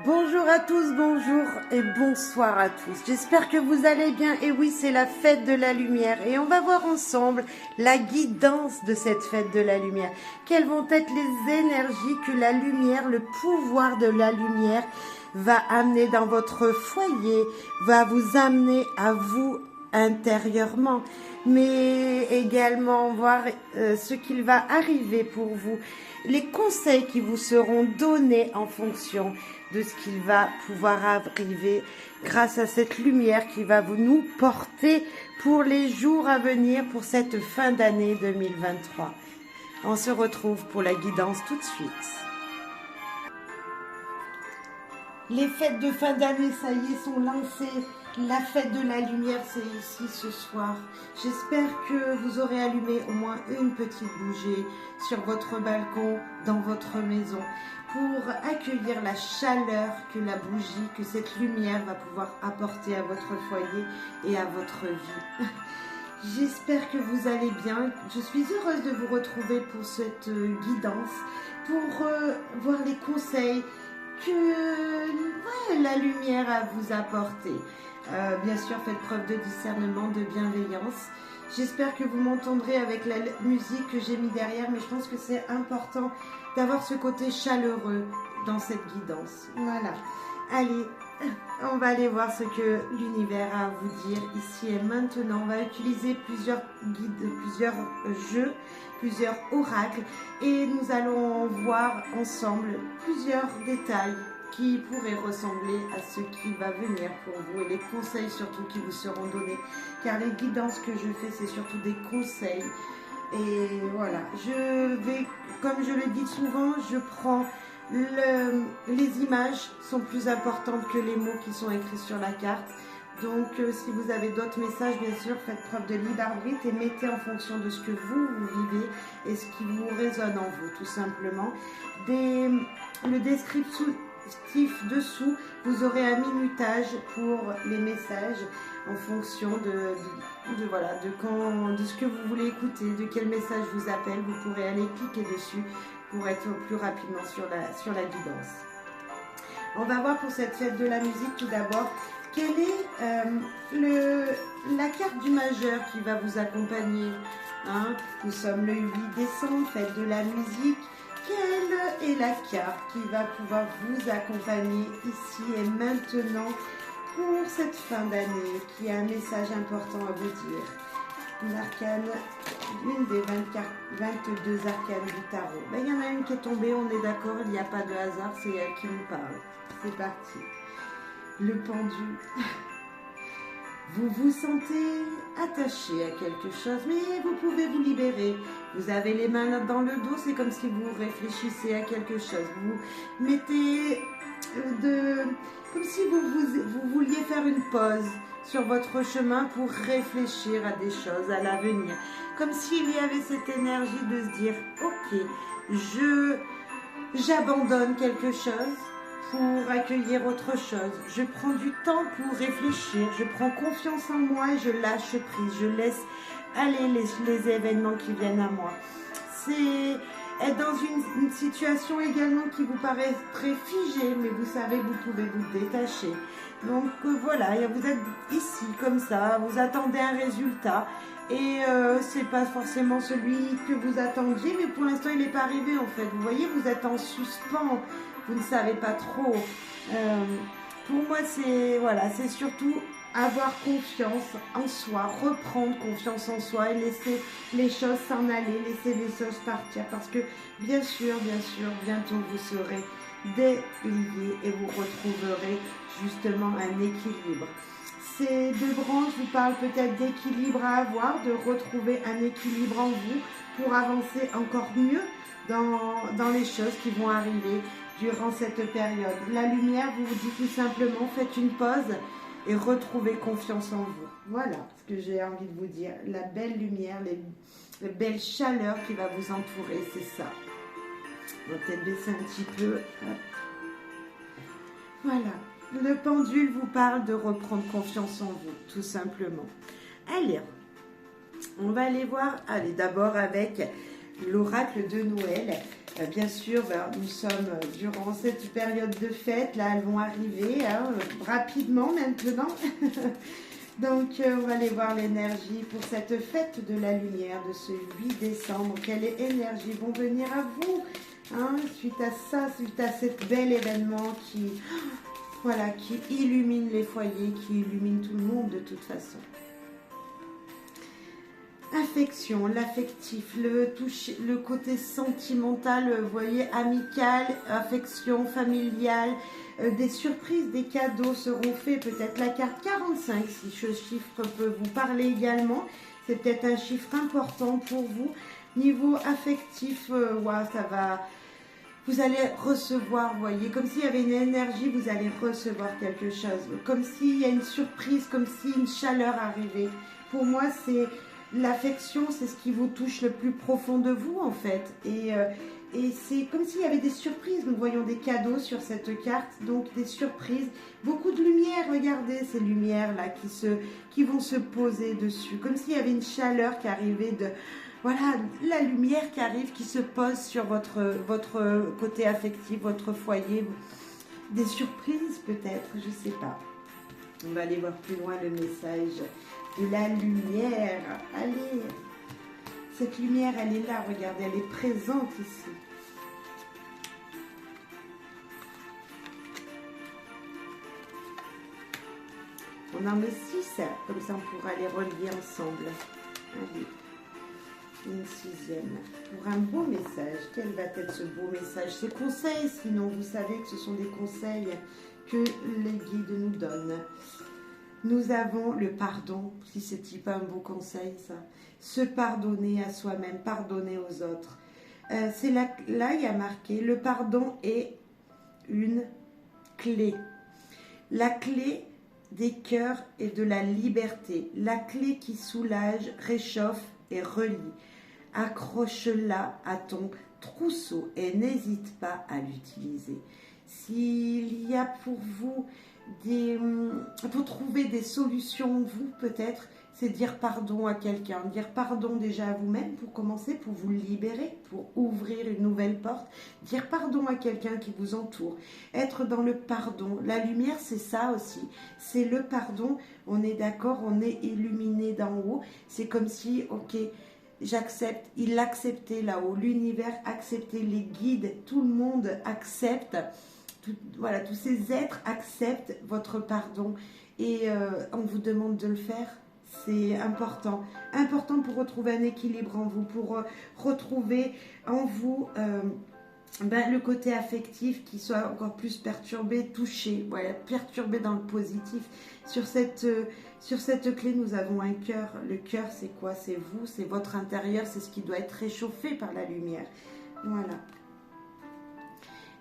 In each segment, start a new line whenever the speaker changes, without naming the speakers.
Bonjour à tous, bonjour et bonsoir à tous. J'espère que vous allez bien. Et oui, c'est la fête de la lumière et on va voir ensemble la guidance de cette fête de la lumière. Quelles vont être les énergies que la lumière, le pouvoir de la lumière va amener dans votre foyer, va vous amener à vous intérieurement, mais également voir ce qu'il va arriver pour vous, les conseils qui vous seront donnés en fonction de ce qu'il va pouvoir arriver grâce à cette lumière qui va nous porter pour les jours à venir, pour cette fin d'année 2023. On se retrouve pour la guidance tout de suite. Les fêtes de fin d'année, ça y est, sont lancées. La fête de la lumière, c'est ici ce soir. J'espère que vous aurez allumé au moins une petite bougie sur votre balcon, dans votre maison, pour accueillir la chaleur que la bougie, que cette lumière va pouvoir apporter à votre foyer et à votre vie. J'espère que vous allez bien. Je suis heureuse de vous retrouver pour cette guidance, pour voir les conseils que la lumière a vous apporté. Bien sûr, faites preuve de discernement, de bienveillance. J'espère que vous m'entendrez avec la musique que j'ai mis derrière, mais je pense que c'est important d'avoir ce côté chaleureux dans cette guidance. Voilà. Allez, on va aller voir ce que l'univers a à vous dire ici et maintenant. On va utiliser plusieurs guides, plusieurs jeux, plusieurs oracles, et nous allons voir ensemble plusieurs détails qui pourraient ressembler à ce qui va venir pour vous, et les conseils surtout qui vous seront donnés, car les guidances que je fais, c'est surtout des conseils. Et voilà, je vais, comme je le dis souvent, je prends les images sont plus importantes que les mots qui sont écrits sur la carte. Donc si vous avez d'autres messages, bien sûr, faites preuve de libre arbitre et mettez en fonction de ce que vous vivez et ce qui vous résonne en vous, tout simplement. Le descriptif dessous, vous aurez un minutage pour les messages en fonction de ce que vous voulez écouter, de quel message vous appelle. Vous pourrez aller cliquer dessus pour être plus rapidement sur la guidance. On va voir pour cette fête de la musique tout d'abord quelle est la carte du majeur qui va vous accompagner. Nous sommes le 8 décembre, fête de la musique. Quelle est la carte qui va pouvoir vous accompagner ici et maintenant pour cette fin d'année, qui a un message important à vous dire? L'arcane, une des 22 arcanes du tarot. Il y en a une qui est tombée, on est d'accord, il n'y a pas de hasard, c'est elle qui nous parle. C'est parti. Le pendu. Vous vous sentez attaché à quelque chose, mais vous pouvez vous libérer. Vous avez les mains dans le dos, c'est comme si vous réfléchissez à quelque chose. Vous mettez comme si vous vouliez faire une pause sur votre chemin pour réfléchir à des choses, à l'avenir. Comme s'il y avait cette énergie de se dire, ok, j'abandonne quelque chose pour accueillir autre chose. Je prends du temps pour réfléchir, je prends confiance en moi et je lâche prise, je laisse aller les événements qui viennent à moi. C'est être dans une situation également qui vous paraît très figée, mais vous savez que vous pouvez vous détacher. Donc voilà, vous êtes ici comme ça, vous attendez un résultat et c'est pas forcément celui que vous attendiez, mais pour l'instant il n'est pas arrivé en fait. Vous voyez, vous êtes en suspens, vous ne savez pas trop. Pour moi c'est surtout avoir confiance en soi, reprendre confiance en soi et laisser les choses s'en aller, laisser les choses partir, parce que bien sûr, bientôt vous serez déliés et vous retrouverez justement un équilibre. Ces deux branches vous parlent peut-être d'équilibre à avoir, de retrouver un équilibre en vous pour avancer encore mieux dans les choses qui vont arriver durant cette période. La lumière vous dit tout simplement, faites une pause et retrouvez confiance en vous. Voilà ce que j'ai envie de vous dire. La belle lumière, la belle chaleur qui va vous entourer, c'est ça. On va peut-être baisser un petit peu. Voilà. Le pendule vous parle de reprendre confiance en vous, tout simplement. Allez, on va aller voir, d'abord avec l'oracle de Noël. Bien sûr, nous sommes durant cette période de fête, là elles vont arriver hein, rapidement maintenant. Donc on va aller voir l'énergie pour cette fête de la lumière de ce 8 décembre. Quelles énergies vont venir à vous hein, suite à ça, suite à cet bel événement qui, voilà, qui illumine les foyers, qui illumine tout le monde de toute façon. Affection, l'affectif, le côté sentimental, vous voyez, amical, affection familiale, des surprises, des cadeaux seront faits, peut-être la carte 45, si ce chiffre peut vous parler également, c'est peut-être un chiffre important pour vous. Niveau affectif, ouais, ça va, vous allez recevoir, vous voyez, comme s'il y avait une énergie, vous allez recevoir quelque chose, comme s'il y a une surprise, comme si une chaleur arrivait. Pour moi, c'est... L'affection, c'est ce qui vous touche le plus profond de vous, en fait. Et c'est comme s'il y avait des surprises. Nous voyons des cadeaux sur cette carte, donc des surprises. Beaucoup de lumière, regardez ces lumières-là qui vont se poser dessus. Comme s'il y avait une chaleur qui arrivait de... Voilà, la lumière qui arrive, qui se pose sur votre côté affectif, votre foyer. Des surprises, peut-être, je ne sais pas. On va aller voir plus loin le message de la lumière. Allez, cette lumière, elle est là, regardez, elle est présente ici. On en met 6, comme ça on pourra les relier ensemble. Allez, une 6e. Pour un beau message, quel va être ce beau message? Ces conseils, sinon vous savez que ce sont des conseils que les guides nous donnent. Nous avons le pardon, si c'est pas un beau conseil ça, se pardonner à soi-même, pardonner aux autres. C'est là, il y a marqué, le pardon est une clé. La clé des cœurs et de la liberté, la clé qui soulage, réchauffe et relie. Accroche-la à ton trousseau et n'hésite pas à l'utiliser. S'il y a pour vous pour trouver des solutions, vous peut-être, c'est dire pardon à quelqu'un, dire pardon déjà à vous-même pour commencer, pour vous libérer, pour ouvrir une nouvelle porte, dire pardon à quelqu'un qui vous entoure, être dans le pardon. La lumière, c'est ça aussi, c'est le pardon, on est d'accord, on est illuminé d'en haut, c'est comme si, ok, j'accepte, il acceptait là-haut, l'univers acceptait, les guides, tout le monde accepte. Voilà, tous ces êtres acceptent votre pardon et on vous demande de le faire. C'est important. Important pour retrouver un équilibre en vous, pour retrouver en vous le côté affectif qui soit encore plus perturbé, touché, voilà, perturbé dans le positif. Sur cette clé, nous avons un cœur. Le cœur, c'est quoi? C'est vous, c'est votre intérieur, c'est ce qui doit être réchauffé par la lumière. Voilà.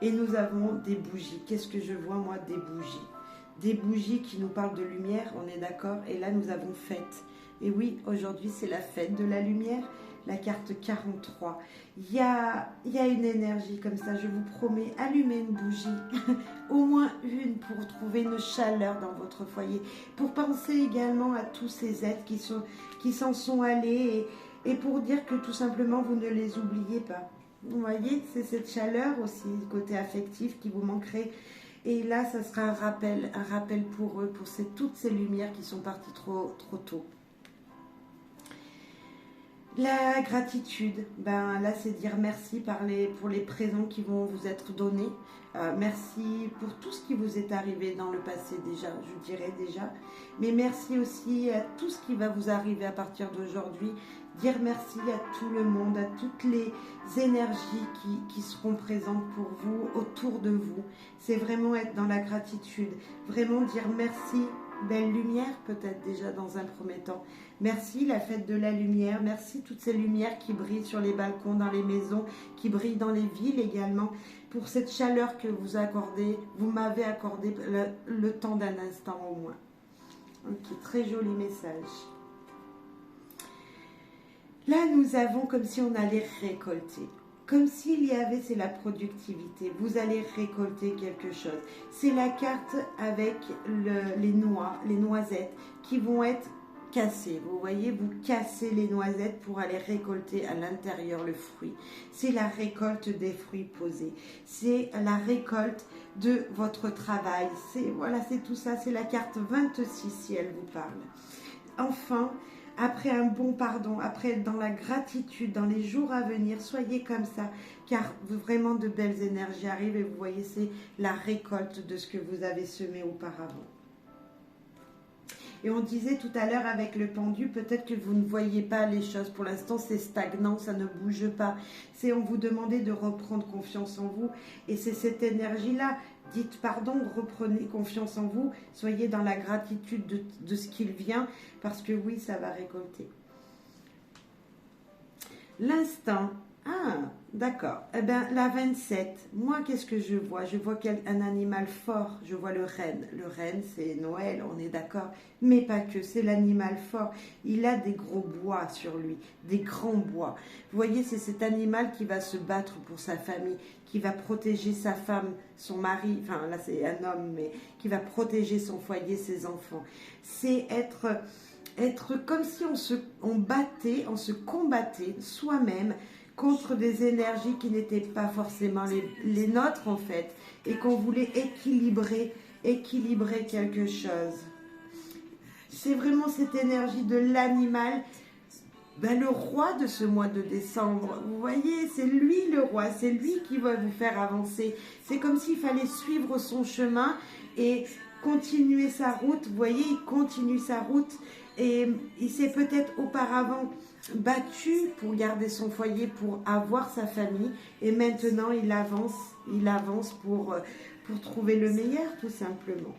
Et nous avons des bougies. Qu'est-ce que je vois, moi? Des bougies. Des bougies qui nous parlent de lumière, on est d'accord? Et là, nous avons fête. Et oui, aujourd'hui, c'est la fête de la lumière. La carte 43. Il y a une énergie comme ça, je vous promets. Allumez une bougie. Au moins une pour trouver une chaleur dans votre foyer. Pour penser également à tous ces êtres qui s'en sont allés. Et pour dire que tout simplement, vous ne les oubliez pas. Vous voyez, c'est cette chaleur aussi, côté affectif qui vous manquerait. Et là, ça sera un rappel pour eux, pour toutes ces lumières qui sont parties trop tôt. La gratitude, là, c'est dire merci pour les présents qui vont vous être donnés. Merci pour tout ce qui vous est arrivé dans le passé déjà, je dirais déjà. Mais merci aussi à tout ce qui va vous arriver à partir d'aujourd'hui. Dire merci à tout le monde, à toutes les énergies qui seront présentes pour vous, autour de vous. C'est vraiment être dans la gratitude, vraiment dire merci, belle lumière peut-être déjà dans un premier temps. Merci la fête de la lumière, merci toutes ces lumières qui brillent sur les balcons, dans les maisons, qui brillent dans les villes également, pour cette chaleur que vous m'avez accordé le temps d'un instant au moins. Ok, très joli message. Là, nous avons comme si on allait récolter. Comme s'il y avait, c'est la productivité. Vous allez récolter quelque chose. C'est la carte avec les noisettes qui vont être cassez. Vous voyez, vous cassez les noisettes pour aller récolter à l'intérieur le fruit. C'est la récolte des fruits posés. C'est la récolte de votre travail. Voilà, c'est tout ça. C'est la carte 26 si elle vous parle. Enfin, après un bon pardon, après dans la gratitude, dans les jours à venir, soyez comme ça, car vraiment de belles énergies arrivent et vous voyez, c'est la récolte de ce que vous avez semé auparavant. Et on disait tout à l'heure avec le pendu, peut-être que vous ne voyez pas les choses. Pour l'instant, c'est stagnant, ça ne bouge pas. C'est on vous demandait de reprendre confiance en vous. Et c'est cette énergie-là. Dites pardon, reprenez confiance en vous. Soyez dans la gratitude de ce qu'il vient. Parce que oui, ça va récolter. L'instinct. Ah, d'accord. Eh bien, la 27, moi, qu'est-ce que je vois? Je vois un animal fort. Je vois le renne. Le renne, c'est Noël, on est d'accord. Mais pas que, c'est l'animal fort. Il a des gros bois sur lui, des grands bois. Vous voyez, c'est cet animal qui va se battre pour sa famille, qui va protéger sa femme, son mari. Enfin, là, c'est un homme, mais qui va protéger son foyer, ses enfants. C'est être comme si on battait, on se combattait soi-même contre des énergies qui n'étaient pas forcément les nôtres en fait, et qu'on voulait équilibrer quelque chose. C'est vraiment cette énergie de l'animal, le roi de ce mois de décembre. Vous voyez, c'est lui le roi, c'est lui qui va vous faire avancer. C'est comme s'il fallait suivre son chemin et continuer sa route. Vous voyez, il continue sa route et il s'est peut-être auparavant battu pour garder son foyer, pour avoir sa famille, et maintenant il avance pour trouver le meilleur tout simplement.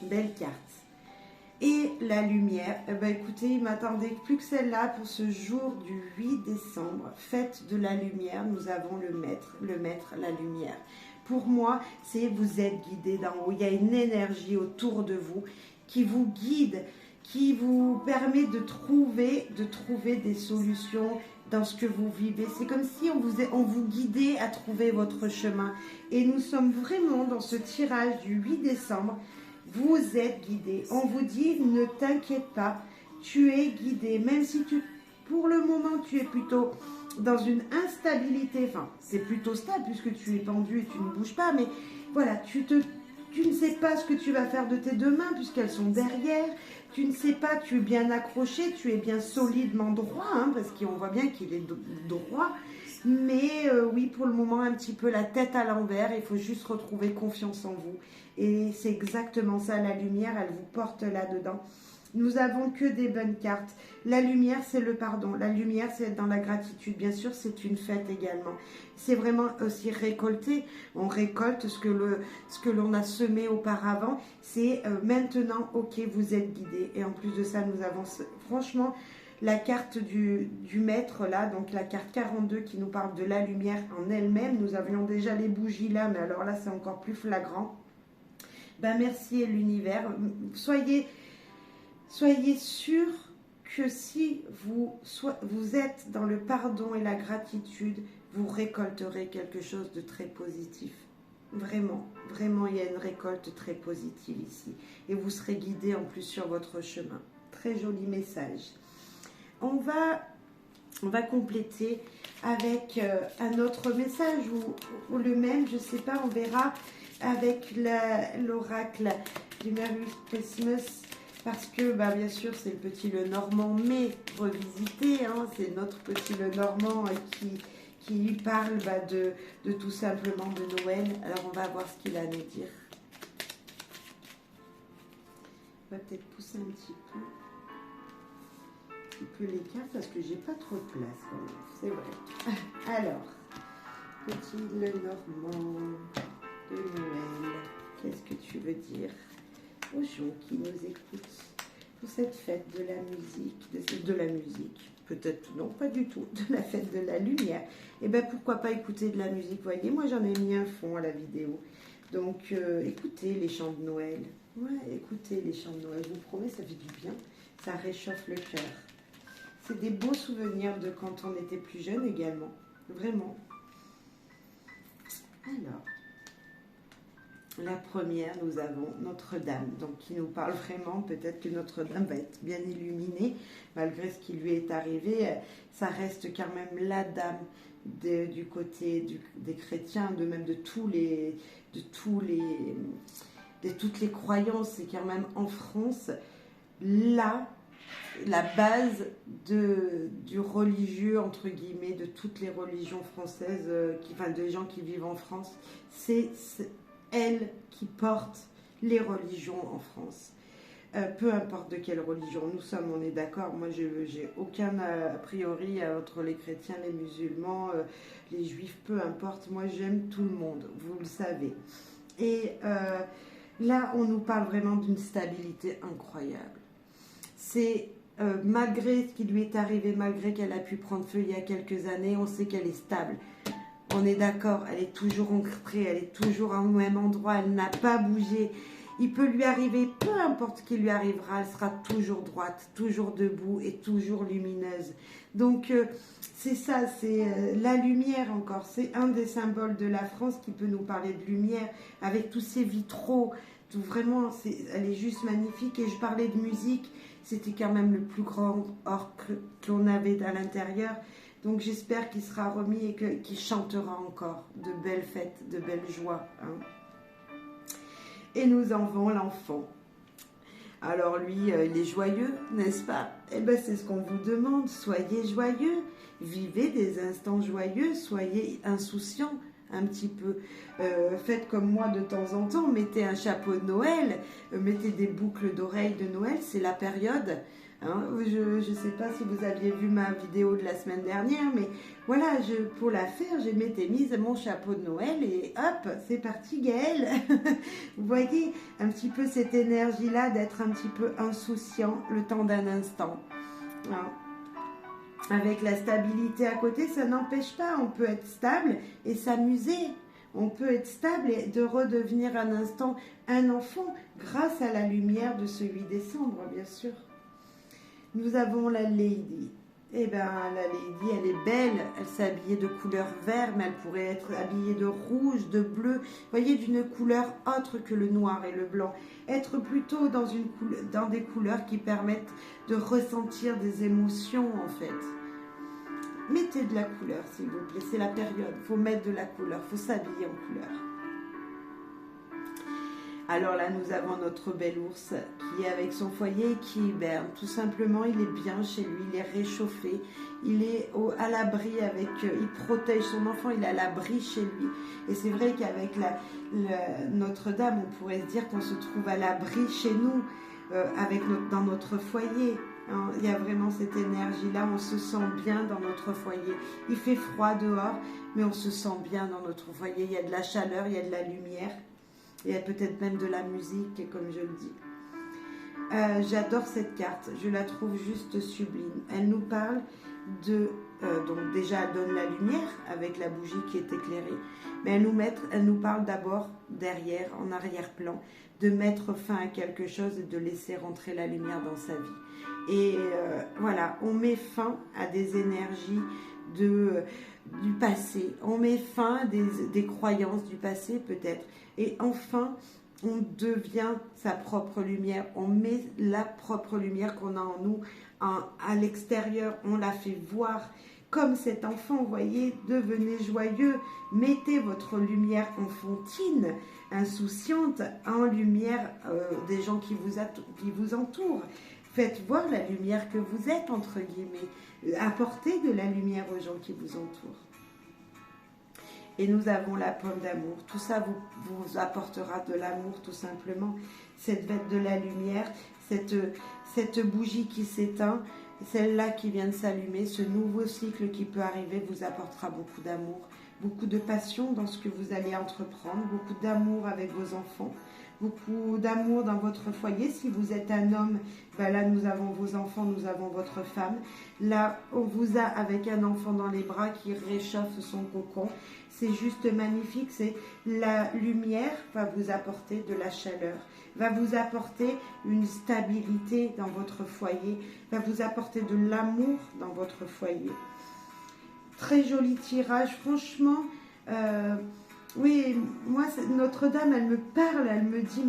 Belle carte. Et la lumière, écoutez, il m'attendait plus que celle-là pour ce jour du 8 décembre, fête de la lumière, nous avons le maître, la lumière. Pour moi, c'est vous êtes guidé d'en haut, il y a une énergie autour de vous qui vous guide, qui vous permet de trouver des solutions dans ce que vous vivez. C'est comme si on vous guidait à trouver votre chemin. Et nous sommes vraiment dans ce tirage du 8 décembre. Vous êtes guidé. On vous dit, ne t'inquiète pas, tu es guidé. Même si pour le moment, tu es plutôt dans une instabilité. Enfin, c'est plutôt stable puisque tu es pendu et tu ne bouges pas. Mais voilà, tu ne sais pas ce que tu vas faire de tes deux mains puisqu'elles sont derrière. Tu ne sais pas, tu es bien accroché, tu es bien solidement droit, parce qu'on voit bien qu'il est droit. Mais oui, pour le moment, un petit peu la tête à l'envers. Il faut juste retrouver confiance en vous. Et c'est exactement ça, la lumière, elle vous porte là-dedans. Nous avons que des bonnes cartes. La lumière, c'est le pardon. La lumière, c'est être dans la gratitude. Bien sûr, c'est une fête également. C'est vraiment aussi récolter. On récolte ce que l'on a semé auparavant. C'est maintenant, ok, vous êtes guidé. Et en plus de ça, nous avons franchement la carte du maître là, donc la carte 42 qui nous parle de la lumière en elle-même. Nous avions déjà les bougies là, mais alors là, c'est encore plus flagrant. Merci l'univers. Soyez sûr que si vous êtes dans le pardon et la gratitude, vous récolterez quelque chose de très positif. Vraiment, vraiment, il y a une récolte très positive ici. Et vous serez guidé en plus sur votre chemin. Très joli message. On va compléter avec un autre message ou le même, je ne sais pas, on verra avec l'oracle du Merry Christmas. Parce que, bien sûr, c'est le petit Lenormand, mais revisité, c'est notre petit Lenormand qui parle de tout simplement de Noël. Alors, on va voir ce qu'il a à nous dire. On va peut-être pousser un petit peu les cartes, parce que j'ai pas trop de place, quand même, c'est vrai. Alors, petit Lenormand de Noël, qu'est-ce que tu veux dire aux gens qui nous écoutent pour cette fête de la musique, peut-être non, pas du tout, de la fête de la lumière. Et pourquoi pas écouter de la musique, vous voyez, moi j'en ai mis un fond à la vidéo. Donc écoutez les chants de Noël. Ouais, écoutez les chants de Noël, je vous promets, ça fait du bien, ça réchauffe le cœur. C'est des beaux souvenirs de quand on était plus jeune également, vraiment. Alors, La première, nous avons Notre-Dame, donc qui nous parle vraiment, peut-être que Notre-Dame va être bien illuminée, malgré ce qui lui est arrivé, ça reste quand même la dame du côté des chrétiens, même de toutes les croyances, c'est quand même en France, là, la base du religieux, entre guillemets, de toutes les religions françaises, des gens qui vivent en France, c'est elle qui porte les religions en France. Peu importe de quelle religion nous sommes, on est d'accord. Moi, j'ai aucun a priori entre les chrétiens, les musulmans, les juifs, peu importe. Moi, j'aime tout le monde, vous le savez. Et là, on nous parle vraiment d'une stabilité incroyable. C'est malgré ce qui lui est arrivé, malgré qu'elle a pu prendre feu il y a quelques années, on sait qu'elle est stable. On est d'accord, elle est toujours ancrée, elle est toujours au même endroit, elle n'a pas bougé. Il peut lui arriver, peu importe ce qui lui arrivera, elle sera toujours droite, toujours debout et toujours lumineuse. Donc c'est ça, c'est la lumière encore. C'est un des symboles de la France qui peut nous parler de lumière, avec tous ces vitraux. Tout, vraiment, elle est juste magnifique. Et je parlais de musique, c'était quand même le plus grand orgue que l'on avait à l'intérieur. Donc j'espère qu'il sera remis et qu'il chantera encore de belles fêtes, de belles joies. Hein. Et nous avons l'enfant. Alors lui, il est joyeux, n'est-ce pas? Eh bien, c'est ce qu'on vous demande. Soyez joyeux, vivez des instants joyeux, soyez insouciants un petit peu. Faites comme moi de temps en temps, mettez un chapeau de Noël, mettez des boucles d'oreilles de Noël, c'est la période. Hein, je ne sais pas si vous aviez vu ma vidéo de la semaine dernière, mais voilà, pour la faire, j'ai mise mon chapeau de Noël et hop, c'est parti Gaëlle. Vous voyez un petit peu cette énergie-là d'être un petit peu insouciant le temps d'un instant. Hein. Avec la stabilité à côté, ça n'empêche pas, on peut être stable et s'amuser. On peut être stable et de redevenir un instant un enfant grâce à la lumière de ce 8 décembre, bien sûr. Nous avons la Lady. Eh bien, la Lady, elle est belle. Elle s'est habillée de couleur vert, mais elle pourrait être habillée de rouge, de bleu. Vous voyez, d'une couleur autre que le noir et le blanc. Être plutôt dans des couleurs qui permettent de ressentir des émotions, en fait. Mettez de la couleur, s'il vous plaît. C'est la période. Il faut mettre de la couleur. Il faut s'habiller en couleur. Alors là, nous avons notre bel ours qui est avec son foyer et qui hiberne. Tout simplement, il est bien chez lui, il est réchauffé, il est à l'abri il protège son enfant, il est à l'abri chez lui. Et c'est vrai qu'avec Notre-Dame, on pourrait se dire qu'on se trouve à l'abri chez nous, dans notre foyer. Hein, il y a vraiment cette énergie-là, on se sent bien dans notre foyer. Il fait froid dehors, mais on se sent bien dans notre foyer. Il y a de la chaleur, il y a de la lumière. Il y a peut-être même de la musique, comme je le dis. J'adore cette carte, je la trouve juste sublime. Elle nous parle donc déjà elle donne la lumière avec la bougie qui est éclairée, mais elle nous parle d'abord derrière, en arrière-plan, de mettre fin à quelque chose et de laisser rentrer la lumière dans sa vie. Et voilà, on met fin à des énergies du passé, on met fin à des croyances du passé peut-être, et enfin on devient sa propre lumière, on met la propre lumière qu'on a en nous à l'extérieur, on la fait voir comme cet enfant, vous voyez, devenez joyeux, mettez votre lumière enfantine, insouciante, en lumière des gens qui vous entourent. Faites voir la lumière que vous êtes, entre guillemets. Apportez de la lumière aux gens qui vous entourent. Et nous avons la pomme d'amour. Tout ça vous apportera de l'amour, tout simplement. Cette bête de la lumière, cette bougie qui s'éteint, celle-là qui vient de s'allumer, ce nouveau cycle qui peut arriver vous apportera beaucoup d'amour, beaucoup de passion dans ce que vous allez entreprendre, beaucoup d'amour avec vos enfants, beaucoup d'amour dans votre foyer. Si vous êtes un homme, ben là nous avons vos enfants, nous avons votre femme. Là, on vous a avec un enfant dans les bras qui réchauffe son cocon. C'est juste magnifique, c'est la lumière va vous apporter de la chaleur, va vous apporter une stabilité dans votre foyer, va vous apporter de l'amour dans votre foyer. Très joli tirage, franchement, Oui, moi, Notre-Dame, elle me parle, elle me dit,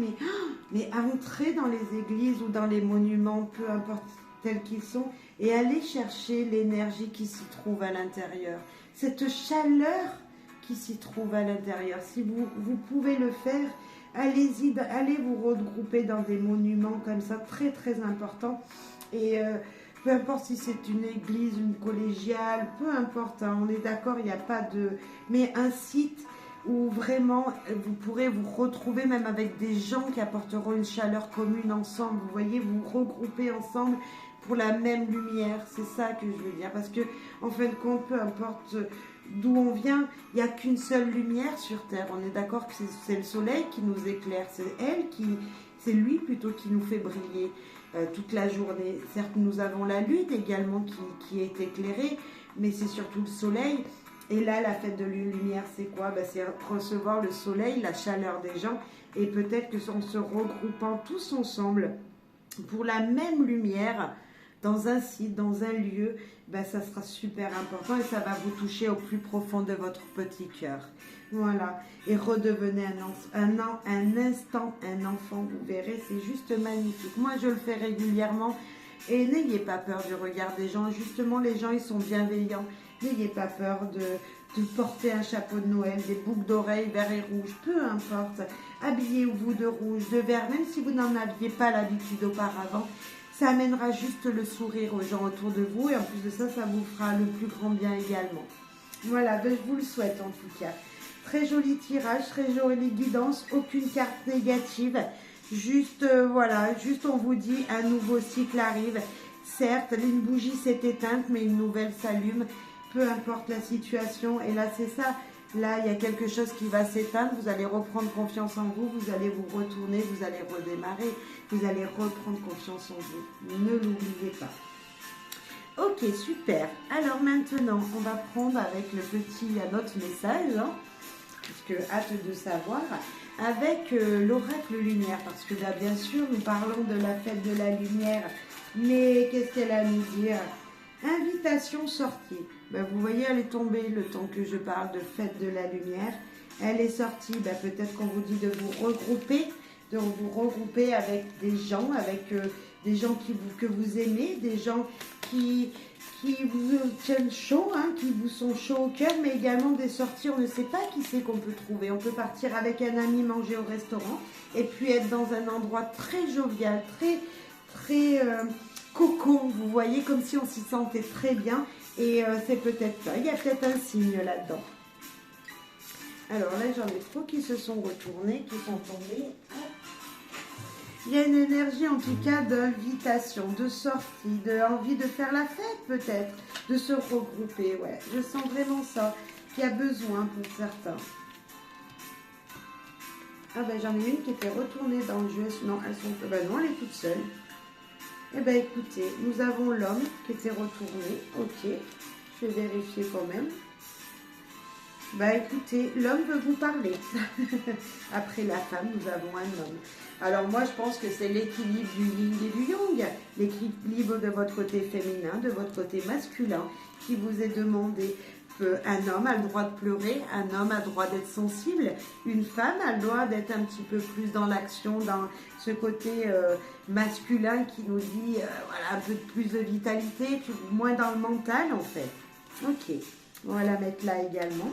mais entrer dans les églises ou dans les monuments, peu importe tels qu'ils sont, et aller chercher l'énergie qui s'y trouve à l'intérieur. Cette chaleur qui s'y trouve à l'intérieur. Si vous pouvez le faire, allez-y, allez vous regrouper dans des monuments comme ça, très très importants. Et peu importe si c'est une église, une collégiale, peu importe, hein, on est d'accord, il n'y a pas de... Mais un site où vraiment vous pourrez vous retrouver même avec des gens qui apporteront une chaleur commune ensemble. Vous voyez, vous regrouper ensemble pour la même lumière. C'est ça que je veux dire. Parce que, en fin de compte, peu importe d'où on vient, il n'y a qu'une seule lumière sur Terre. On est d'accord que c'est le soleil qui nous éclaire. C'est lui plutôt qui nous fait briller toute la journée. Certes, nous avons la lune également qui est éclairée, mais c'est surtout le soleil. Et là, la fête de la lumière, c'est quoi? C'est recevoir le soleil, la chaleur des gens, et peut-être que en se regroupant tous ensemble pour la même lumière, dans un site, dans un lieu, ça sera super important et ça va vous toucher au plus profond de votre petit cœur. Voilà. Et redevenez un instant un enfant, vous verrez, c'est juste magnifique. Moi, je le fais régulièrement et n'ayez pas peur du regard des gens. Justement, les gens, ils sont bienveillants. N'ayez pas peur de porter un chapeau de Noël, des boucles d'oreilles vert et rouge, peu importe. Habillez-vous de rouge, de vert, même si vous n'en aviez pas l'habitude auparavant. Ça amènera juste le sourire aux gens autour de vous et en plus de ça, ça vous fera le plus grand bien également. Voilà, je vous le souhaite en tout cas. Très joli tirage, très jolie guidance, aucune carte négative. Juste, voilà, juste on vous dit un nouveau cycle arrive. Certes, une bougie s'est éteinte, mais une nouvelle s'allume. Peu importe la situation. Et là, c'est ça. Là, il y a quelque chose qui va s'éteindre. Vous allez reprendre confiance en vous. Vous allez vous retourner. Vous allez redémarrer. Vous allez reprendre confiance en vous. Ne l'oubliez pas. Ok, super. Alors maintenant, on va prendre avec le petit notre message, hein, puisque hâte de savoir, avec l'oracle lumière. Parce que là, bien sûr, nous parlons de la fête de la lumière. Mais qu'est-ce qu'elle a à nous dire? Invitation sortie. Vous voyez, elle est tombée le temps que je parle de fête de la lumière. Elle est sortie. Tiens, qu'on vous dit de vous regrouper avec des gens, avec des gens que vous aimez, des gens qui vous tiennent chaud, hein, qui vous sont chauds au cœur, mais également des sorties. On ne sait pas qui c'est qu'on peut trouver. On peut partir avec un ami manger au restaurant et puis être dans un endroit très jovial, très cocon, vous voyez, comme si on s'y sentait très bien. Et c'est peut-être ça. Il y a peut-être un signe là-dedans. Alors là, j'en ai trop qui se sont retournés, qui sont tombés. Il y a une énergie en tout cas d'invitation, de sortie, d'envie de faire la fête peut-être, de se regrouper. Ouais, je sens vraiment ça, qu'il y a besoin pour certains. Ah j'en ai une qui était retournée dans le jeu. Non, non, elle est toute seule. Écoutez, nous avons l'homme qui était retourné. Ok, je vais vérifier quand même. Écoutez, l'homme veut vous parler. Après la femme, nous avons un homme. Alors moi, je pense que c'est l'équilibre du yin et du yang. L'équilibre de votre côté féminin, de votre côté masculin qui vous est demandé. Un homme a le droit de pleurer, un homme a le droit d'être sensible, une femme a le droit d'être un petit peu plus dans l'action, dans ce côté masculin qui nous dit voilà, un peu plus de vitalité, moins dans le mental en fait. Ok, on va la mettre là également.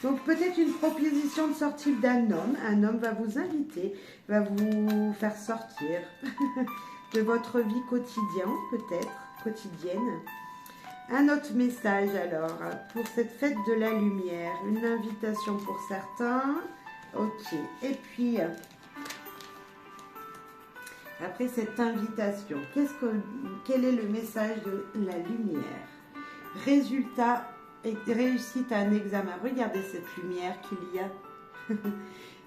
Donc peut-être une proposition de sortie d'un homme. Un homme va vous inviter, va vous faire sortir de votre vie quotidienne, peut-être, quotidienne. Un autre message alors, pour cette fête de la lumière, une invitation pour certains. Ok, et puis, après cette invitation, quel est le message de la lumière? Résultat et réussite à un examen. Regardez cette lumière qu'il y a.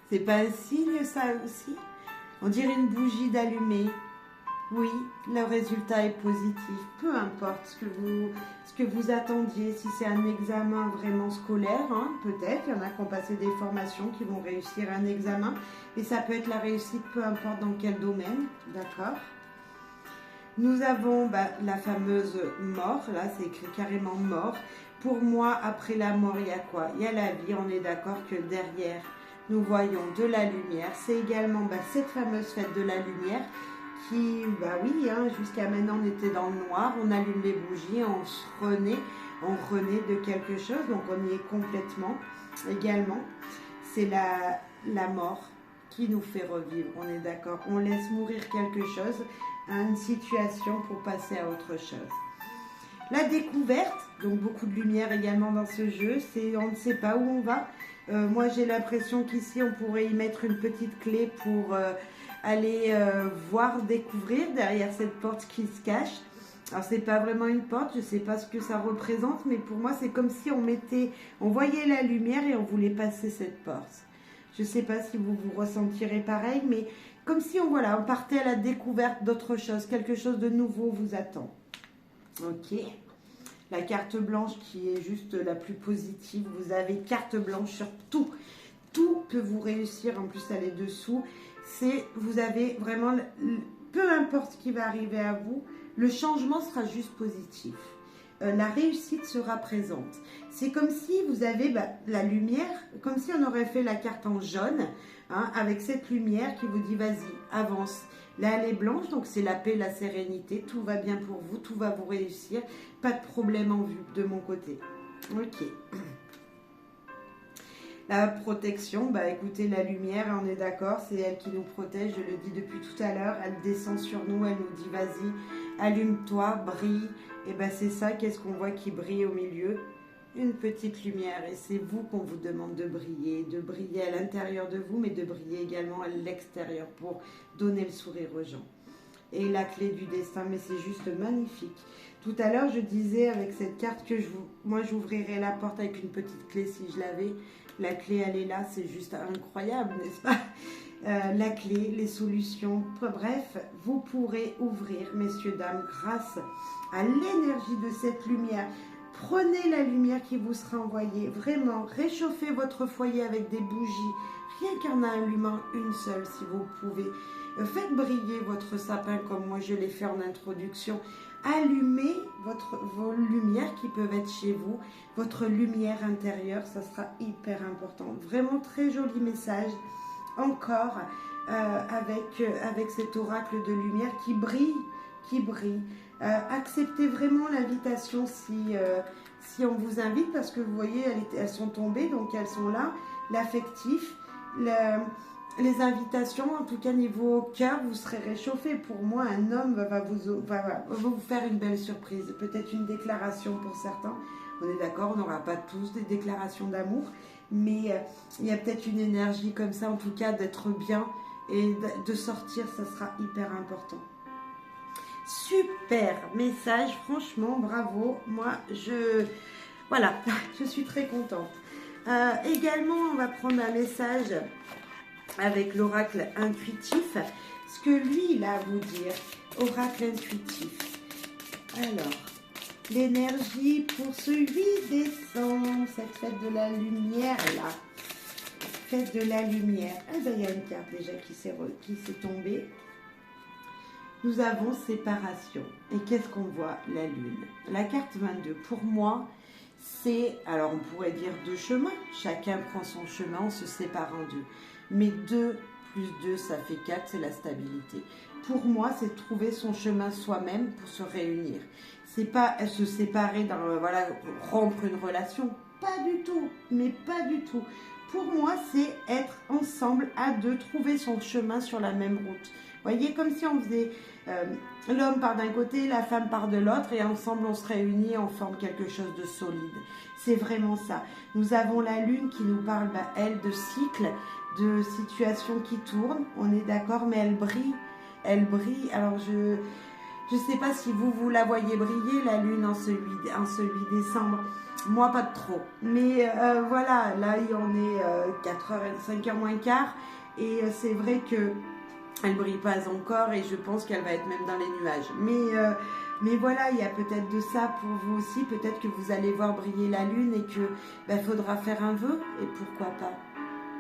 C'est pas un signe ça aussi? On dirait une bougie d'allumée. Oui, le résultat est positif. Peu importe ce que vous attendiez, si c'est un examen vraiment scolaire, hein, peut-être. Il y en a qui ont passé des formations qui vont réussir un examen. Et ça peut être la réussite, peu importe dans quel domaine. D'accord? Nous avons la fameuse mort, là c'est écrit carrément mort. Pour moi, après la mort, il y a quoi? Il y a la vie, on est d'accord que derrière, nous voyons de la lumière. C'est également cette fameuse fête de la lumière qui, oui, hein, jusqu'à maintenant on était dans le noir, on allume les bougies, on renaît de quelque chose, donc on y est complètement. Également, c'est la mort qui nous fait revivre, on est d'accord. On laisse mourir quelque chose, une situation pour passer à autre chose. La découverte, donc beaucoup de lumière également dans ce jeu, c'est on ne sait pas où on va. Moi j'ai l'impression qu'ici on pourrait y mettre une petite clé pour aller voir, découvrir derrière cette porte qui se cache. Alors c'est pas vraiment une porte, je sais pas ce que ça représente, mais pour moi c'est comme si on voyait la lumière et on voulait passer cette porte. Je sais pas si vous vous ressentirez pareil, mais comme si on partait à la découverte d'autre chose, quelque chose de nouveau vous attend. Ok. La carte blanche qui est juste la plus positive. Vous avez carte blanche sur tout. Tout peut vous réussir. En plus, elle est dessous. Vous avez vraiment, peu importe ce qui va arriver à vous, le changement sera juste positif. La réussite sera présente. C'est comme si vous avez la lumière, comme si on aurait fait la carte en jaune, hein, avec cette lumière qui vous dit vas-y, avance. Là, elle est blanche, donc c'est la paix, la sérénité, tout va bien pour vous, tout va vous réussir, pas de problème en vue de mon côté. Ok. La protection, écoutez, la lumière, on est d'accord, c'est elle qui nous protège, je le dis depuis tout à l'heure, elle descend sur nous, elle nous dit vas-y, allume-toi, brille, et c'est ça, qu'est-ce qu'on voit qui brille au milieu? Une petite lumière, et c'est vous qu'on vous demande de briller à l'intérieur de vous, mais de briller également à l'extérieur pour donner le sourire aux gens. Et la clé du destin, mais c'est juste magnifique. Tout à l'heure, je disais avec cette carte que moi j'ouvrirais la porte avec une petite clé si je l'avais. La clé, elle est là, c'est juste incroyable, n'est-ce pas? La clé, les solutions, bref, vous pourrez ouvrir, messieurs, dames, grâce à l'énergie de cette lumière. Prenez la lumière qui vous sera envoyée, vraiment, réchauffez votre foyer avec des bougies, rien qu'en allumant une seule si vous pouvez. Faites briller votre sapin comme moi je l'ai fait en introduction. Allumez vos lumières qui peuvent être chez vous, votre lumière intérieure, ça sera hyper important. Vraiment très joli message, encore avec cet oracle de lumière qui brille. Acceptez vraiment l'invitation si on vous invite, parce que vous voyez, elles sont tombées, donc elles sont là. L'affectif, les invitations, en tout cas niveau cœur, vous serez réchauffé. Pour moi, un homme va vous faire une belle surprise. Peut-être une déclaration pour certains. On est d'accord, on n'aura pas tous des déclarations d'amour, mais il y a peut-être une énergie comme ça, en tout cas d'être bien et de sortir, ça sera hyper important. Super message, franchement, bravo. Moi, je suis très contente. Également, on va prendre un message avec l'oracle intuitif. Ce que lui, il a à vous dire, oracle intuitif. Alors, l'énergie pour ce 8 décembre, cette fête de la lumière, là. Fête de la lumière. Il y a une carte déjà qui s'est tombée. Nous avons séparation. Et qu'est-ce qu'on voit? La lune. La carte 22, pour moi, c'est, alors on pourrait dire 2 chemins. Chacun prend son chemin en se séparant en 2. Mais 2 plus 2, ça fait 4, c'est la stabilité. Pour moi, c'est trouver son chemin soi-même pour se réunir. C'est pas se séparer, rompre une relation. Pas du tout, mais pas du tout. Pour moi, c'est être ensemble à 2, trouver son chemin sur la même route. Vous voyez, comme si on faisait l'homme part d'un côté, la femme part de l'autre, et ensemble on se réunit, on forme quelque chose de solide. C'est vraiment ça. Nous avons la lune qui nous parle, elle, de cycle, de situations qui tournent, on est d'accord, mais elle brille. Elle brille. Alors je ne sais pas si vous la voyez briller, la lune, en ce 8 décembre. Moi, pas de trop. Mais voilà, là, on est 5h moins quart. Et c'est vrai que elle brille pas encore, et je pense qu'elle va être même dans les nuages. Mais voilà, il y a peut-être de ça pour vous aussi. Peut-être que vous allez voir briller la lune et que faudra faire un vœu. Et pourquoi pas?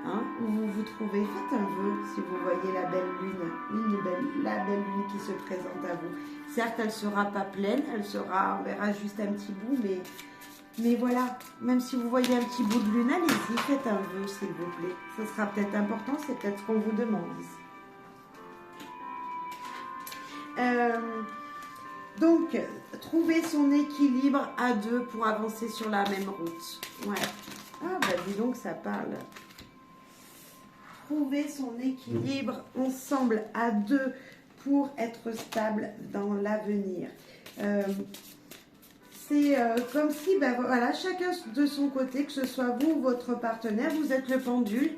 hein, où vous vous trouvez. Faites un vœu si vous voyez la belle lune, la belle lune qui se présente à vous. Certes, elle ne sera pas pleine, on verra juste un petit bout, mais voilà, même si vous voyez un petit bout de lune, allez-y, faites un vœu s'il vous plaît. Ce sera peut-être important, c'est peut-être ce qu'on vous demande ici. Donc, trouver son équilibre à deux pour avancer sur la même route. Ouais. Ah, bah dis donc, ça parle. Trouver son équilibre ensemble à deux pour être stable dans l'avenir. C'est comme si, ben voilà, chacun de son côté, que ce soit vous ou votre partenaire, vous êtes le pendule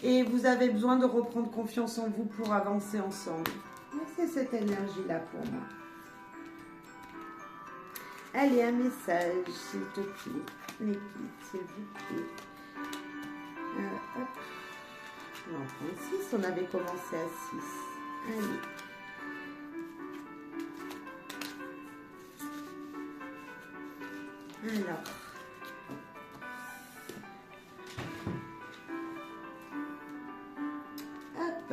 et vous avez besoin de reprendre confiance en vous pour avancer ensemble. C'est cette énergie-là pour moi. Allez, un message, s'il te plaît. L'équipe, s'il vous plaît. Hop. On va en prendre 6. On avait commencé à 6. Allez. Alors. Hop.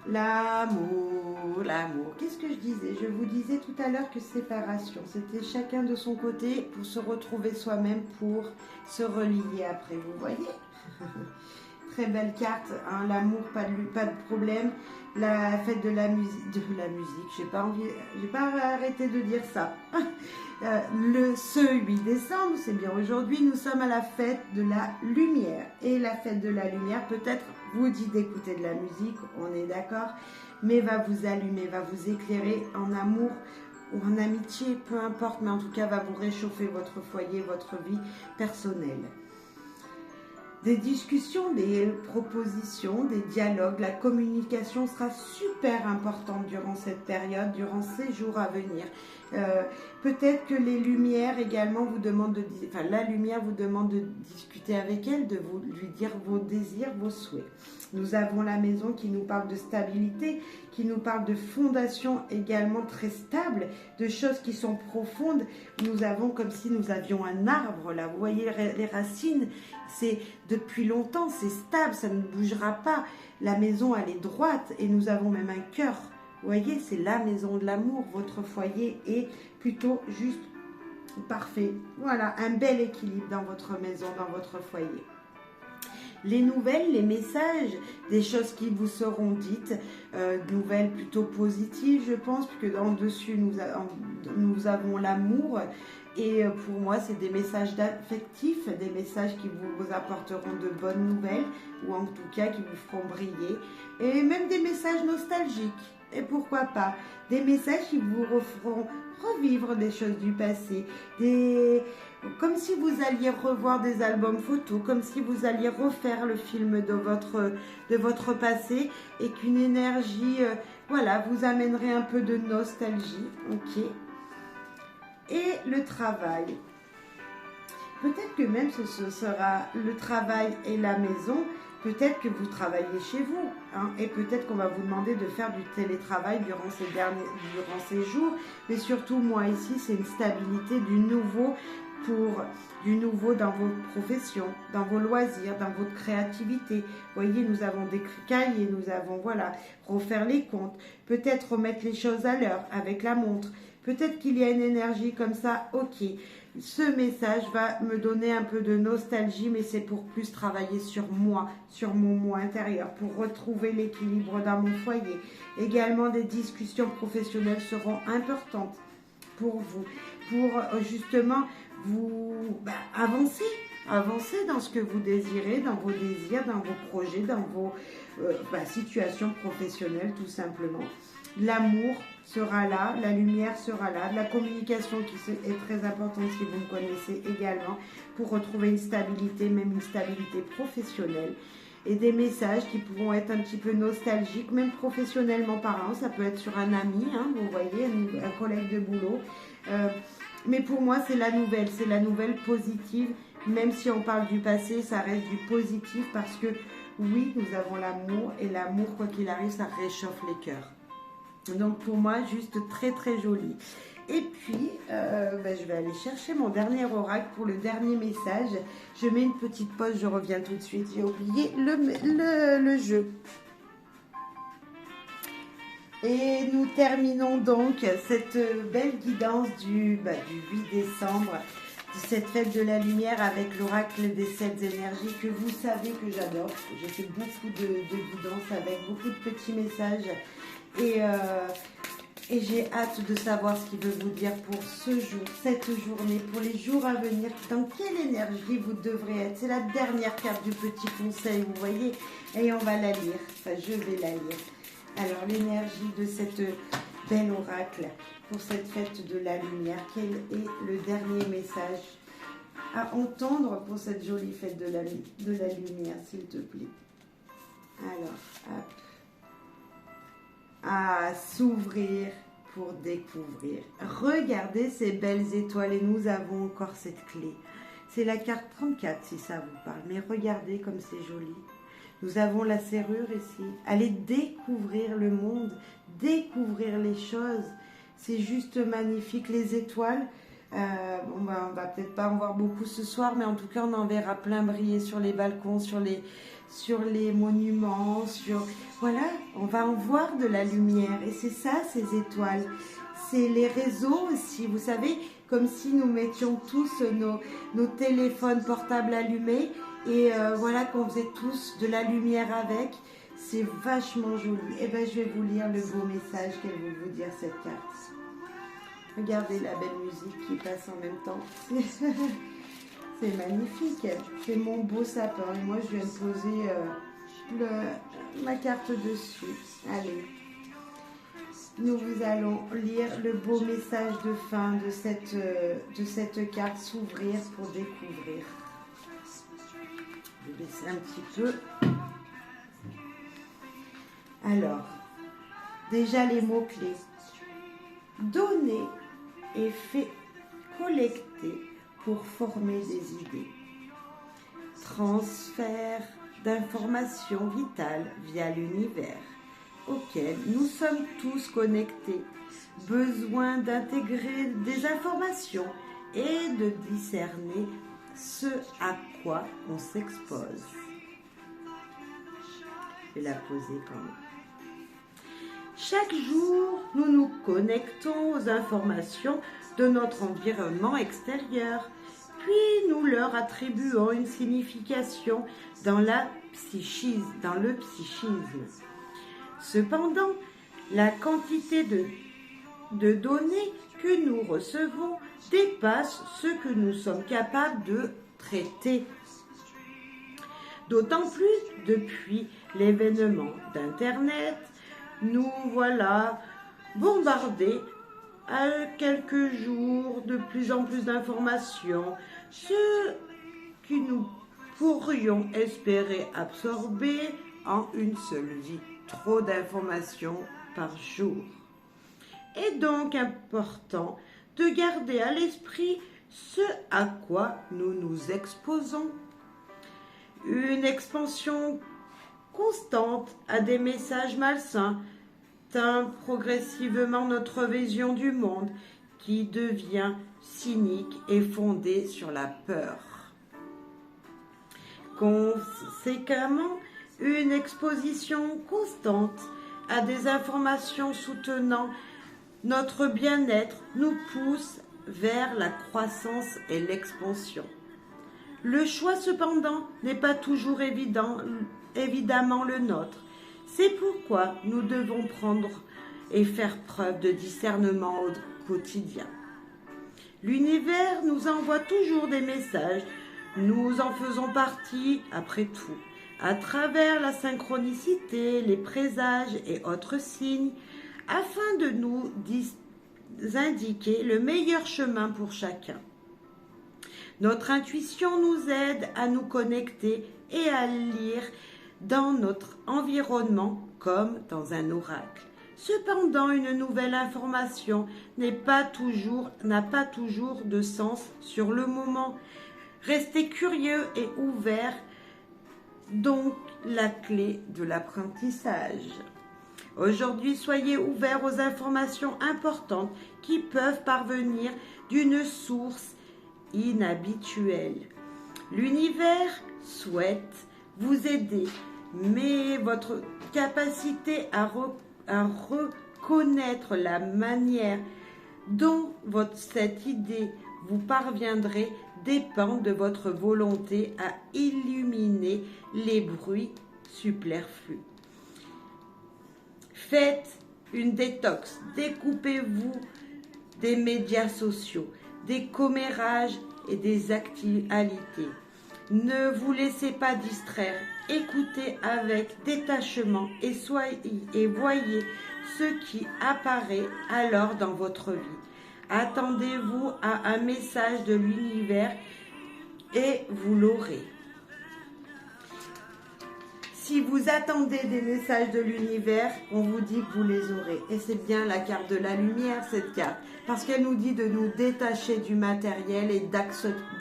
L'amour, l'amour. Qu'est-ce que je disais? Je vous disais tout à l'heure que séparation, c'était chacun de son côté pour se retrouver soi-même, pour se relier après, vous voyez? Très belle carte, hein, l'amour, pas de problème. La fête de la musique, j'ai pas arrêté de dire ça. Ce 8 décembre, c'est bien aujourd'hui, nous sommes à la fête de la lumière. Et la fête de la lumière, peut-être vous dit d'écouter de la musique, on est d'accord, mais va vous allumer, va vous éclairer en amour ou en amitié, peu importe, mais en tout cas va vous réchauffer votre foyer, votre vie personnelle. Des discussions, des propositions, des dialogues, la communication sera super importante durant cette période, durant ces jours à venir. Peut-être que les lumières également vous demandent la lumière vous demande de discuter avec elle, de lui dire vos désirs, vos souhaits. Nous avons la maison qui nous parle de stabilité, qui nous parle de fondation également très stable, de choses qui sont profondes. Nous avons comme si nous avions un arbre là, vous voyez les racines, c'est depuis longtemps, c'est stable, ça ne bougera pas. La maison elle est droite et nous avons même un cœur. Vous voyez, c'est la maison de l'amour, votre foyer est plutôt juste parfait. Voilà, un bel équilibre dans votre maison, dans votre foyer. Les nouvelles, les messages, des choses qui vous seront dites, nouvelles plutôt positives, je pense, puisque en dessus, nous avons l'amour. Et pour moi, c'est des messages affectifs, des messages qui vous apporteront de bonnes nouvelles, ou en tout cas qui vous feront briller. Et même des messages nostalgiques. Et pourquoi pas, des messages qui vous feront revivre des choses du passé, comme si vous alliez revoir des albums photos, comme si vous alliez refaire le film de votre passé et qu'une énergie, voilà, vous amènerait un peu de nostalgie, ok. Et le travail. Peut-être que même ce sera le travail et la maison. Peut-être que vous travaillez chez vous, hein, et peut-être qu'on va vous demander de faire du télétravail durant ces jours, mais surtout, moi ici, c'est une stabilité, du nouveau dans vos professions, dans vos loisirs, dans votre créativité. Vous voyez, nous avons des cahiers, nous avons, voilà, refaire les comptes, peut-être remettre les choses à l'heure avec la montre. Peut-être qu'il y a une énergie comme ça, ok. Ce message va me donner un peu de nostalgie, mais c'est pour plus travailler sur moi, sur mon moi intérieur, pour retrouver l'équilibre dans mon foyer. Également, des discussions professionnelles seront importantes pour vous, pour justement vous avancer dans ce que vous désirez, dans vos désirs, dans vos projets, dans vos situations professionnelles, tout simplement. L'amour sera là, la lumière sera là, la communication qui est très importante si vous me connaissez également, pour retrouver une stabilité, même une stabilité professionnelle, et des messages qui pourront être un petit peu nostalgiques, même professionnellement parlant. Ça peut être sur un ami, hein, vous voyez, un collègue de boulot, mais pour moi c'est la nouvelle positive. Même si on parle du passé, ça reste du positif, parce que oui, nous avons l'amour, et l'amour, quoi qu'il arrive, ça réchauffe les cœurs. Donc pour moi, juste très très joli. Et puis, je vais aller chercher mon dernier oracle pour le dernier message. Je mets une petite pause, je reviens tout de suite. J'ai oublié le jeu. Et nous terminons donc cette belle guidance du 8 décembre, de cette fête de la lumière avec l'oracle des 7 énergies que vous savez que j'adore. J'ai fait beaucoup de guidance avec beaucoup de petits messages et j'ai hâte de savoir ce qu'il veut vous dire pour ce jour, cette journée, pour les jours à venir. Dans quelle énergie vous devrez être? C'est la dernière carte du petit conseil, vous voyez, et on va la lire. Enfin, je vais la lire. Alors, l'énergie de cette belle oracle pour cette fête de la lumière, quel est le dernier message à entendre pour cette jolie fête de la lumière, s'il te plaît? Alors, hop. À s'ouvrir pour découvrir. Regardez ces belles étoiles et nous avons encore cette clé. C'est la carte 34 si ça vous parle, mais regardez comme c'est joli. Nous avons la serrure ici. Allez découvrir le monde, découvrir les choses. C'est juste magnifique. Les étoiles, on va peut-être pas en voir beaucoup ce soir, mais en tout cas, on en verra plein briller sur les balcons, sur les monuments, voilà, on va en voir de la lumière. Et c'est ça, ces étoiles. C'est les réseaux aussi, vous savez, comme si nous mettions tous nos téléphones portables allumés. Et voilà qu'on faisait tous de la lumière avec. C'est vachement joli. Et bien, je vais vous lire le beau message qu'elle veut vous dire, cette carte. Regardez la belle musique qui passe en même temps. C'est magnifique. C'est mon beau sapin. Et moi, je viens de poser ma carte dessus. Allez. Nous allons lire le beau message de fin de cette carte. S'ouvrir pour découvrir. Je vais baisser un petit peu. Alors, déjà les mots-clés. Donner et fait collecter pour former des idées. Transfert d'informations vitales via l'univers auquel nous sommes tous connectés. Besoin d'intégrer des informations et de discerner ce à quoi on s'expose. Je vais la poser quand même. Chaque jour, nous nous connectons aux informations de notre environnement extérieur, puis nous leur attribuons une signification dans le psychisme. Cependant, la quantité de données que nous recevons dépasse ce que nous sommes capables de traiter. D'autant plus depuis l'événement d'Internet, nous voilà bombardés à quelques jours de plus en plus d'informations, ce que nous pourrions espérer absorber en une seule vie. Trop d'informations par jour. Est donc important de garder à l'esprit ce à quoi nous nous exposons. Une expansion constante à des messages malsains teint progressivement notre vision du monde qui devient cynique et fondée sur la peur. Conséquemment, une exposition constante à des informations soutenant notre bien-être nous pousse vers la croissance et l'expansion. Le choix cependant n'est pas toujours évidemment le nôtre. C'est pourquoi nous devons prendre et faire preuve de discernement au quotidien. L'univers nous envoie toujours des messages, nous en faisons partie après tout. À travers la synchronicité, les présages et autres signes, afin de nous indiquer le meilleur chemin pour chacun. Notre intuition nous aide à nous connecter et à lire dans notre environnement comme dans un oracle. Cependant, une nouvelle information n'a pas toujours de sens sur le moment. Restez curieux et ouverts. Donc, la clé de l'apprentissage. Aujourd'hui, soyez ouverts aux informations importantes qui peuvent parvenir d'une source inhabituelle. L'univers souhaite vous aider, mais votre capacité à reconnaître la manière dont cette idée vous parviendrait dépend de votre volonté à illuminer les bruits superflus. Faites une détox, découpez-vous des médias sociaux, des commérages et des actualités. Ne vous laissez pas distraire, écoutez avec détachement et voyez ce qui apparaît alors dans votre vie. Attendez-vous à un message de l'univers et vous l'aurez. Si vous attendez des messages de l'univers, on vous dit que vous les aurez. Et c'est bien la carte de la lumière, cette carte. Parce qu'elle nous dit de nous détacher du matériel et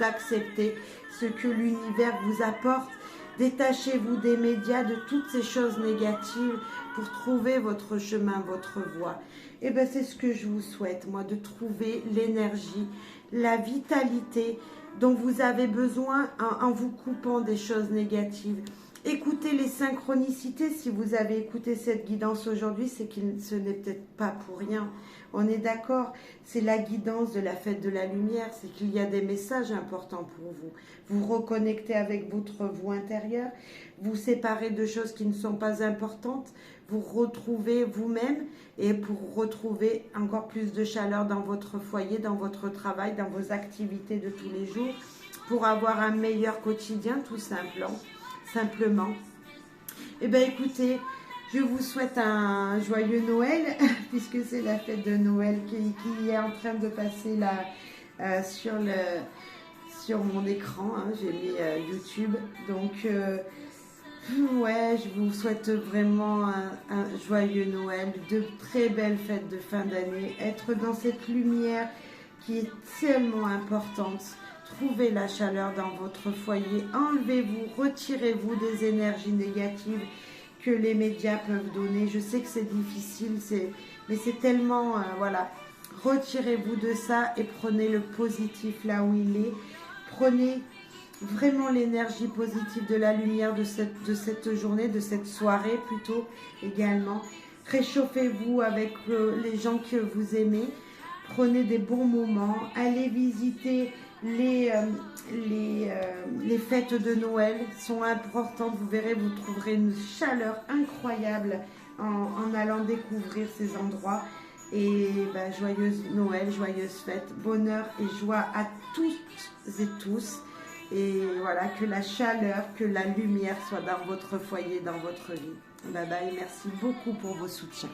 d'accepter ce que l'univers vous apporte. Détachez-vous des médias, de toutes ces choses négatives pour trouver votre chemin, votre voie. Et bien c'est ce que je vous souhaite, moi, de trouver l'énergie, la vitalité dont vous avez besoin en vous coupant des choses négatives. Écoutez les synchronicités. Si vous avez écouté cette guidance aujourd'hui, c'est que ce n'est peut-être pas pour rien. On est d'accord, c'est la guidance de la fête de la lumière, c'est qu'il y a des messages importants pour vous. Vous reconnectez avec votre vous intérieure, vous séparez de choses qui ne sont pas importantes, vous retrouvez vous-même et pour retrouver encore plus de chaleur dans votre foyer, dans votre travail, dans vos activités de tous les jours, pour avoir un meilleur quotidien tout simplement. Eh bien écoutez, je vous souhaite un joyeux Noël, puisque c'est la fête de Noël qui est en train de passer là sur mon écran. Hein, j'ai mis YouTube. Donc, ouais, je vous souhaite vraiment un joyeux Noël, de très belles fêtes de fin d'année. Être dans cette lumière qui est tellement importante. Trouvez la chaleur dans votre foyer, enlevez-vous, retirez-vous des énergies négatives que les médias peuvent donner. Je sais que c'est difficile, mais c'est tellement, voilà, retirez-vous de ça et prenez le positif là où il est. Prenez vraiment l'énergie positive de la lumière de cette journée, de cette soirée plutôt également. Réchauffez-vous avec les gens que vous aimez. Prenez des bons moments, allez visiter les fêtes de Noël sont importantes, vous verrez, vous trouverez une chaleur incroyable en allant découvrir ces endroits. Et ben, joyeuse Noël, joyeuse fête, bonheur et joie à toutes et tous. Et voilà, que la chaleur, que la lumière soit dans votre foyer, dans votre vie. Bye bye, merci beaucoup pour vos soutiens.